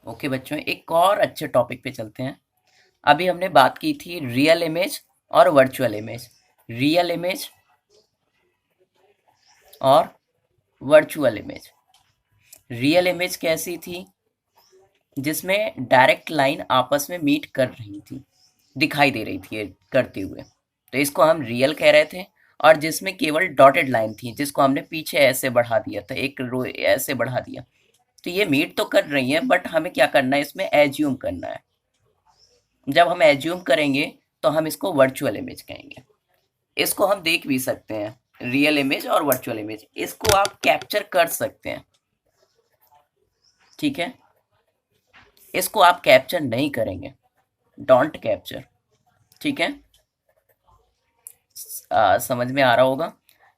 Okay बच्चों, एक और अच्छे टॉपिक पे चलते हैं। अभी हमने बात की थी रियल इमेज और वर्चुअल इमेज। रियल इमेज और वर्चुअल इमेज। रियल इमेज कैसी थी? जिसमें डायरेक्ट लाइन आपस में मीट कर रही थी, दिखाई दे रही थी ये करते हुए, तो इसको हम रियल कह रहे थे। और जिसमें केवल डॉटेड लाइन थी, जिसको हमने पीछे ऐसे बढ़ा दिया था, एक रो ऐसे बढ़ा दिया, तो ये मीट तो कर रही है, बट हमें क्या करना है, इसमें एज्यूम करना है। जब हम एज्यूम करेंगे तो हम इसको वर्चुअल इमेज कहेंगे। इसको हम देख भी सकते हैं, रियल इमेज और वर्चुअल इमेज, इसको आप कैप्चर कर सकते हैं। ठीक है, इसको आप कैप्चर नहीं करेंगे, डोंट कैप्चर। ठीक है, समझ में आ रहा होगा।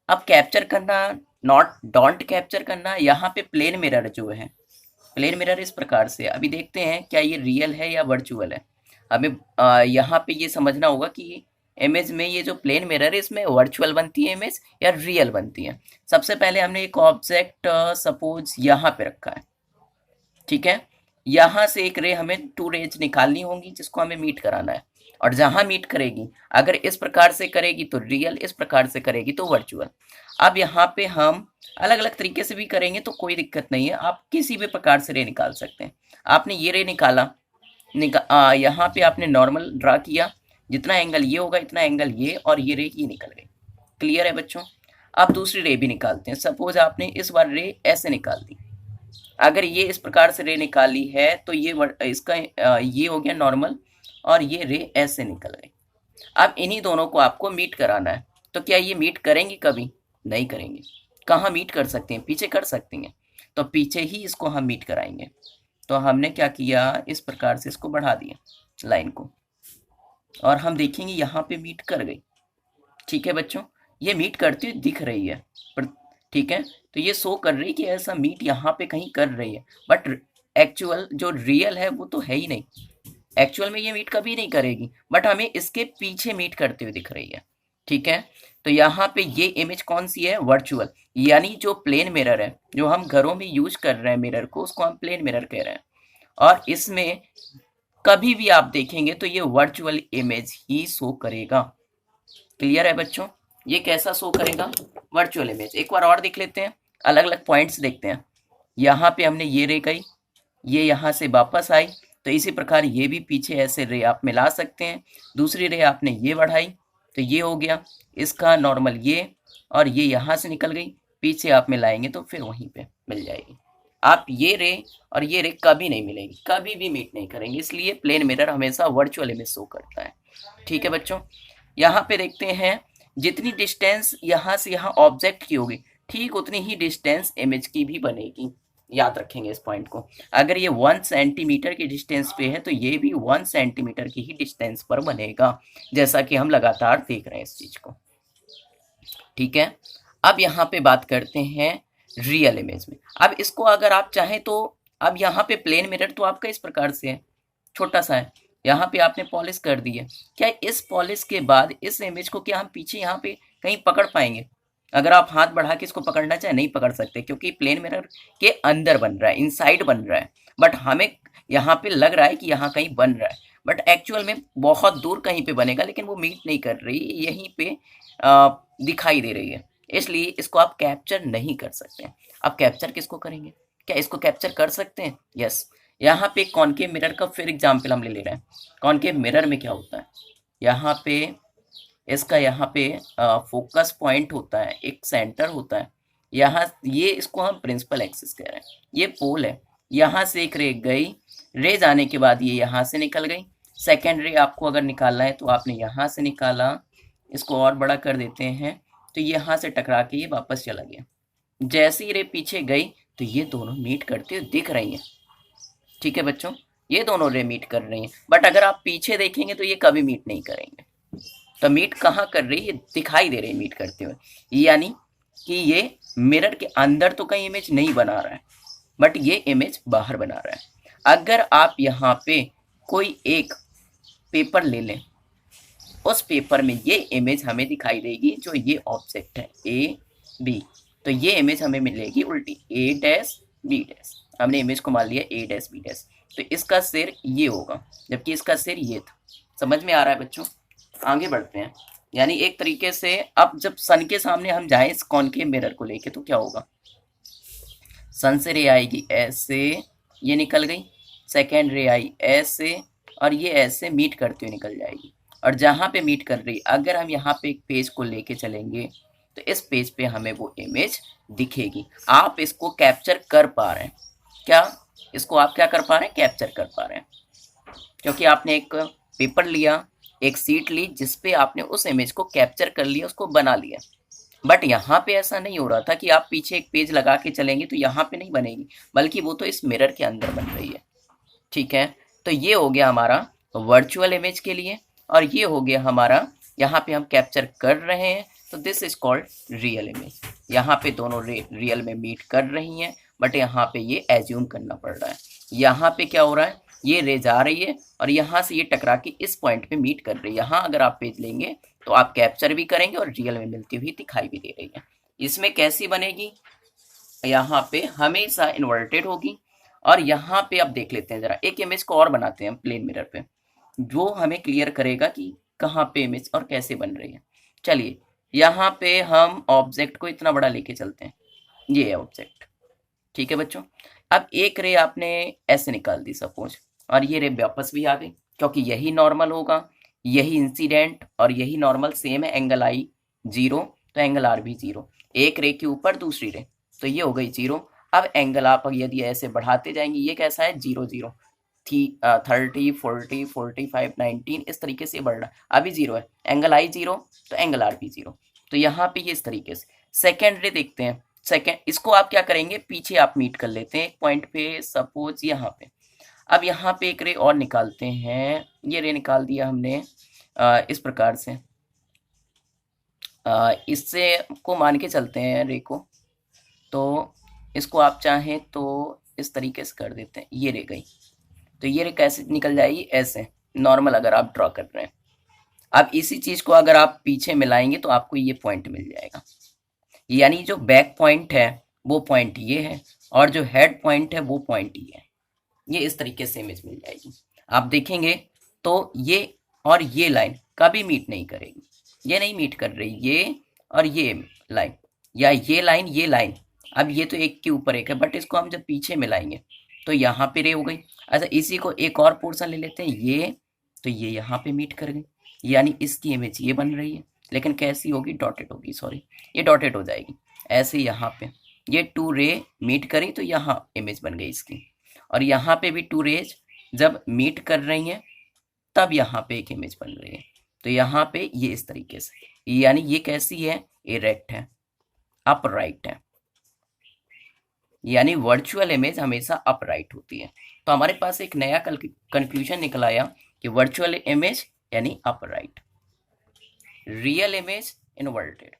अब कैप्चर करना, नॉट डोंट कैप्चर करना, यहाँ पे प्लेन मिरर जो है, प्लेन मिरर इस प्रकार से, अभी देखते हैं क्या ये रियल है या वर्चुअल है। हमें यहाँ पे ये समझना होगा कि इमेज में ये जो प्लेन मिरर है, इसमें वर्चुअल बनती है इमेज या रियल बनती है। सबसे पहले हमने एक ऑब्जेक्ट सपोज यहाँ पे रखा है। ठीक है, यहाँ से एक रे हमें टू रेज निकालनी होंगी, जिसको हमें मीट कराना है। और जहां मीट करेगी, अगर इस प्रकार से करेगी तो रियल, इस प्रकार से करेगी तो वर्चुअल। अब यहाँ पे हम अलग अलग तरीके से भी करेंगे तो कोई दिक्कत नहीं है, आप किसी भी प्रकार से रे निकाल सकते हैं। आपने ये रे निकाला, यहाँ पे आपने नॉर्मल ड्रा किया, जितना एंगल ये होगा इतना एंगल ये, और ये रे ये निकल गई। क्लियर है बच्चों? अब दूसरी रे भी निकालते हैं। सपोज आपने इस बार रे ऐसे निकाल दी, अगर ये इस प्रकार से रे निकाली है तो ये इसका ये हो गया नॉर्मल, और ये रे ऐसे निकल गई। अब इन्हीं दोनों को आपको मीट कराना है, तो क्या ये मीट करेंगे? कभी नहीं करेंगे। कहाँ मीट कर सकते हैं? पीछे कर सकते हैं, तो पीछे ही इसको हम मीट कराएंगे। तो हमने क्या किया, इस प्रकार से इसको बढ़ा दिया लाइन को, और हम देखेंगे यहाँ पे मीट कर गई। ठीक है बच्चों, ये मीट करती हुई दिख रही है, पर ठीक है, तो ये शो कर रही है कि ऐसा मीट यहाँ पे कहीं कर रही है, बट एक्चुअल जो रियल है वो तो है ही नहीं। एक्चुअल में ये मीट कभी नहीं करेगी, बट हमें इसके पीछे मीट करते हुए दिख रही है। ठीक है, तो यहाँ पे ये इमेज कौन सी है? वर्चुअल, यानी जो प्लेन मिरर है, जो हम घरों में यूज कर रहे हैं मिरर को, उसको हम प्लेन मिरर कह रहे हैं। और इसमें कभी भी आप देखेंगे तो ये वर्चुअल इमेज ही शो करेगा। क्लियर है बच्चों? ये कैसा शो करेगा? Virtual image. एक बार और देख लेते हैं, अलग अलग पॉइंट्स देखते हैं। यहाँ पे हमने ये रे गई, ये यहाँ से वापस आई, तो इसी प्रकार ये भी पीछे ऐसे रे आप मिला सकते हैं। दूसरी रे आपने ये बढ़ाई, तो ये हो गया इसका नॉर्मल ये, और ये यहाँ से निकल गई, पीछे आप मिलाएंगे तो फिर वहीं पे मिल जाएगी। आप ये रे और ये रे कभी नहीं मिलेगी, कभी भी मीट नहीं करेंगे, इसलिए प्लेन मिरर हमेशा वर्चुअल इमेज शो करता है। ठीक है बच्चों, यहाँ पे देखते हैं, जितनी डिस्टेंस यहाँ से यहाँ ऑब्जेक्ट की होगी, ठीक उतनी ही डिस्टेंस इमेज की भी बनेगी। याद रखेंगे इस पॉइंट को। अगर ये 1 सेंटीमीटर की डिस्टेंस पे है तो ये भी 1 सेंटीमीटर की ही डिस्टेंस पर बनेगा, जैसा कि हम लगातार देख रहे हैं इस चीज को। ठीक है, अब यहाँ पे बात करते हैं रियल इमेज में। अब इसको अगर आप चाहें तो, अब यहाँ पे प्लेन मिरर तो आपका इस प्रकार से है, छोटा सा है, यहाँ पे आपने पॉलिश कर दी है। क्या इस पॉलिश के बाद इस इमेज को क्या हम पीछे यहाँ पे कहीं पकड़ पाएंगे? अगर आप हाथ बढ़ा के इसको पकड़ना चाहे नहीं पकड़ सकते, क्योंकि प्लेन मिरर के अंदर बन रहा है, इनसाइड बन रहा है, बट हमें यहाँ पे लग रहा है कि यहाँ कहीं बन रहा है, बट एक्चुअल में बहुत दूर कहीं पे बनेगा, लेकिन वो मीट नहीं कर रही, यहीं पे दिखाई दे रही है, इसलिए इसको आप कैप्चर नहीं कर सकते। आप कैप्चर किसको करेंगे? क्या इसको कैप्चर कर सकते हैं? यस। यहाँ पे कॉनकेव मिरर का फिर एग्जाम्पल हम ले रहे हैं। कॉनकेव मिरर में क्या होता है, यहाँ पे इसका यहाँ पे फोकस पॉइंट होता है, एक सेंटर होता है, यहाँ ये इसको हम प्रिंसिपल एक्सिस कह रहे हैं। ये पोल है, यहाँ से एक रे गई, रे जाने के बाद ये यहाँ से निकल गई। सेकेंड रे आपको अगर निकालना है तो आपने यहाँ से निकाला, इसको और बड़ा कर देते हैं, तो ये यहाँ से टकरा के ये वापस चला गया। जैसे ही रे पीछे गई तो ये दोनों मीट करते हुए दिख रही हैं। ठीक है बच्चों, ये दोनों रे मीट कर रही हैं, बट अगर आप पीछे देखेंगे तो ये कभी मीट नहीं करेंगे। तो मीट कहाँ कर रही है? दिखाई दे रही है मीट करते हुए, यानी कि ये मिरर के अंदर तो कहीं इमेज नहीं बना रहा है, बट ये इमेज बाहर बना रहा है। अगर आप यहाँ पे कोई एक पेपर ले लें, उस पेपर में ये इमेज हमें दिखाई देगी, जो ये ऑब्जेक्ट है ए बी, तो ये इमेज हमें मिलेगी उल्टी, ए डैश बी डैश। हमने इमेज को मान लिया ए डैश बी डैश, तो इसका सिर ये होगा जबकि इसका सिर ये था। समझ में आ रहा है बच्चों? आगे बढ़ते हैं। यानी एक तरीके से अब जब सन के सामने हम जाएं इस कॉनकेव मिरर को लेके, तो क्या होगा, सन से रे आएगी ऐसे, ये निकल गई, सेकेंड रे आई ऐसे, और ये ऐसे मीट करते हुए निकल जाएगी। और जहाँ पे मीट कर रही, अगर हम यहाँ पे एक पेज को लेके चलेंगे तो इस पेज पे हमें वो इमेज दिखेगी। आप इसको कैप्चर कर पा रहे हैं क्या? इसको आप क्या कर पा रहे हैं? कैप्चर कर पा रहे हैं, क्योंकि आपने एक पेपर लिया, एक सीट ली, जिसपे आपने उस इमेज को कैप्चर कर लिया, उसको बना लिया। बट यहाँ पे ऐसा नहीं हो रहा था कि आप पीछे एक पेज लगा के चलेंगे तो यहाँ पे नहीं बनेगी, बल्कि वो तो इस मिरर के अंदर बन रही है। ठीक है, तो ये हो गया हमारा वर्चुअल इमेज के लिए, और ये हो गया हमारा यहाँ पे हम कैप्चर कर रहे हैं, तो this is called real image. यहाँ पे दोनों रियल में मीट कर रही हैं, बट यहाँ पे ये एज्यूम करना पड़ रहा है। यहाँ पे क्या हो रहा है, ये रे जा रही है और यहाँ से ये टकरा के इस पॉइंट पे मीट कर रही है। यहाँ अगर आप पेज लेंगे तो आप कैप्चर भी करेंगे और रियल में मिलती हुई दिखाई भी दे रही है। इसमें कैसी बनेगी, यहाँ पे हमेशा इन्वर्टेड होगी। और यहाँ पे आप देख लेते हैं, जरा एक इमेज को और बनाते हैं प्लेन मिरर पे, जो हमें क्लियर करेगा कि कहाँ पे इमेज और कैसे बन रही है। चलिए, यहाँ पे हम ऑब्जेक्ट को इतना बड़ा लेके चलते हैं, ये है ऑब्जेक्ट। ठीक है बच्चों, अब एक रे आपने ऐसे निकाल दी सपोज, और ये रे वापस भी आ गई, क्योंकि यही नॉर्मल होगा, यही इंसिडेंट और यही नॉर्मल सेम है। एंगल आई 0 तो एंगल आर भी 0, एक रे के ऊपर दूसरी रे, तो ये हो गई 0। अब एंगल आप यदि ऐसे बढ़ाते जाएंगे, ये कैसा है 0 0 30 40 45 19, इस तरीके से बढ़ रहा है। अभी 0 है, एंगल आई 0 तो एंगल आर भी 0, तो यहाँ पे ये इस तरीके से। सेकेंड रे देखते हैं, सेकेंड इसको आप क्या करेंगे, पीछे आप मीट कर लेते हैं एक पॉइंट पे, सपोज यहाँ पे। अब यहाँ पे एक रे और निकालते हैं, ये रे निकाल दिया हमने इस प्रकार से, इससे को मान के चलते हैं रे को, तो इसको आप चाहें तो इस तरीके से कर देते हैं, ये रे गई, तो ये रे कैसे निकल जाएगी, ऐसे नॉर्मल अगर आप ड्रॉ कर रहे हैं। अब इसी चीज को अगर आप पीछे मिलाएंगे तो आपको ये पॉइंट मिल जाएगा। यानी जो बैक पॉइंट है वो पॉइंट ये है, और जो हेड पॉइंट है वो पॉइंट ये है। ये इस तरीके से इमेज मिल जाएगी। आप देखेंगे तो ये और ये लाइन कभी मीट नहीं करेगी, ये नहीं मीट कर रही, ये और ये लाइन, या ये लाइन। अब ये तो एक के ऊपर एक है, बट इसको हम जब पीछे मिलाएंगे तो यहाँ पे रे हो गई। अच्छा, इसी को एक और पोर्शन ले लेते हैं, ये तो ये यहाँ पे मीट कर गई, यानी इसकी इमेज ये बन रही है, लेकिन कैसी होगी, डॉटेड होगी, सॉरी ये डॉटेड हो जाएगी। ऐसे यहाँ पे ये 2 रे मीट करी तो यहाँ इमेज बन गई इसकी, और यहाँ पे भी 2 रेज जब मीट कर रही हैं तब यहाँ पे एक इमेज बन रही है। तो यहाँ पे ये इस तरीके से, यानी ये कैसी है, इरेक्ट है, अपराइट है। यानी वर्चुअल इमेज हमेशा अपराइट होती है। तो हमारे पास एक नया कंक्लूजन निकल आया कि वर्चुअल इमेज यानी अपराइट, रियल इमेज इन्वर्टेड।